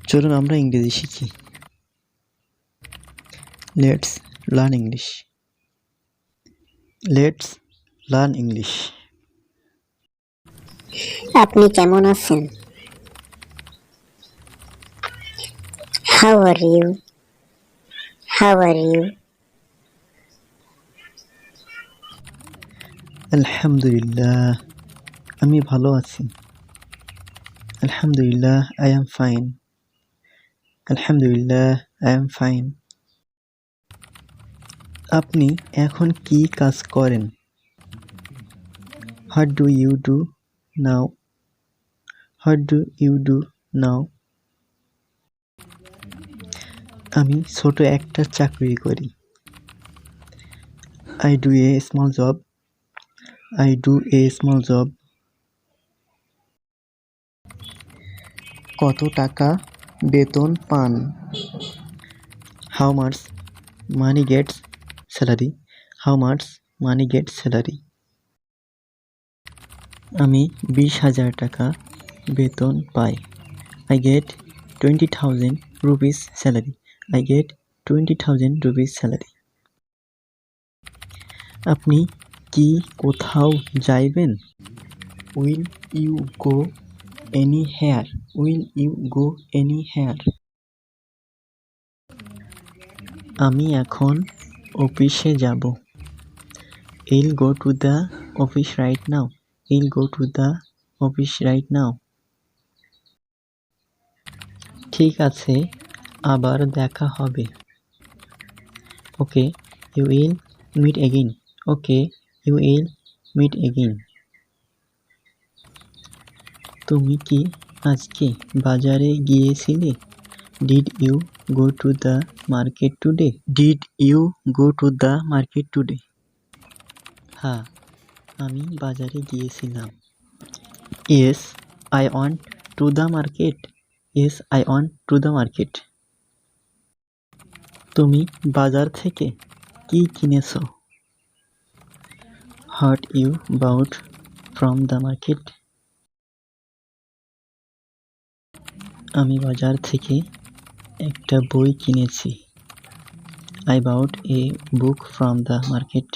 চলুন আমরা ইংরেজি শিখি। Let's learn English. Let's learn English. আপনি কেমন আছেন? How are you? How are you? আলহামদুলিল্লাহ, আমি ভালো আছি। আলহামদুলিল্লাহ, আই এম ফাইন। আলহামদুলিল্লাহ, আই এম ফাইন। আপনি এখন কি কাজ করেন? What do you do now? What do you do now? আমি ছোট একটা চাকরি করি। I do a small job. I do a small job. কত টাকা বেতন পান? How much money gets salary? How much money gets salary? আমি 20,000 টাকা বেতন পাই। I get 20,000 rupees salary. I get 20,000 rupees salary. আপনি কি কোথাও যাইবেন? Will you go anywhere? Will you go anywhere? আমি এখন অফিসে যাব। I'll go to the office right now. I'll go to the office right now. ঠিক আছে, আবার দেখা হবে। Okay, you will meet again. Okay, you will meet again. তুমি কি আজকে বাজারে গিয়েছিলে? Did you go to the market today? Did you go to the market today? হ্যাঁ, আমি বাজারে গিয়েছিলাম। Yes, I went to the market. Yes, I went to the market. তুমি বাজার থেকে কি কিনেছো? What you bought from the market? আমি বাজার থেকে একটা বই কিনেছি। I bought a book from the market.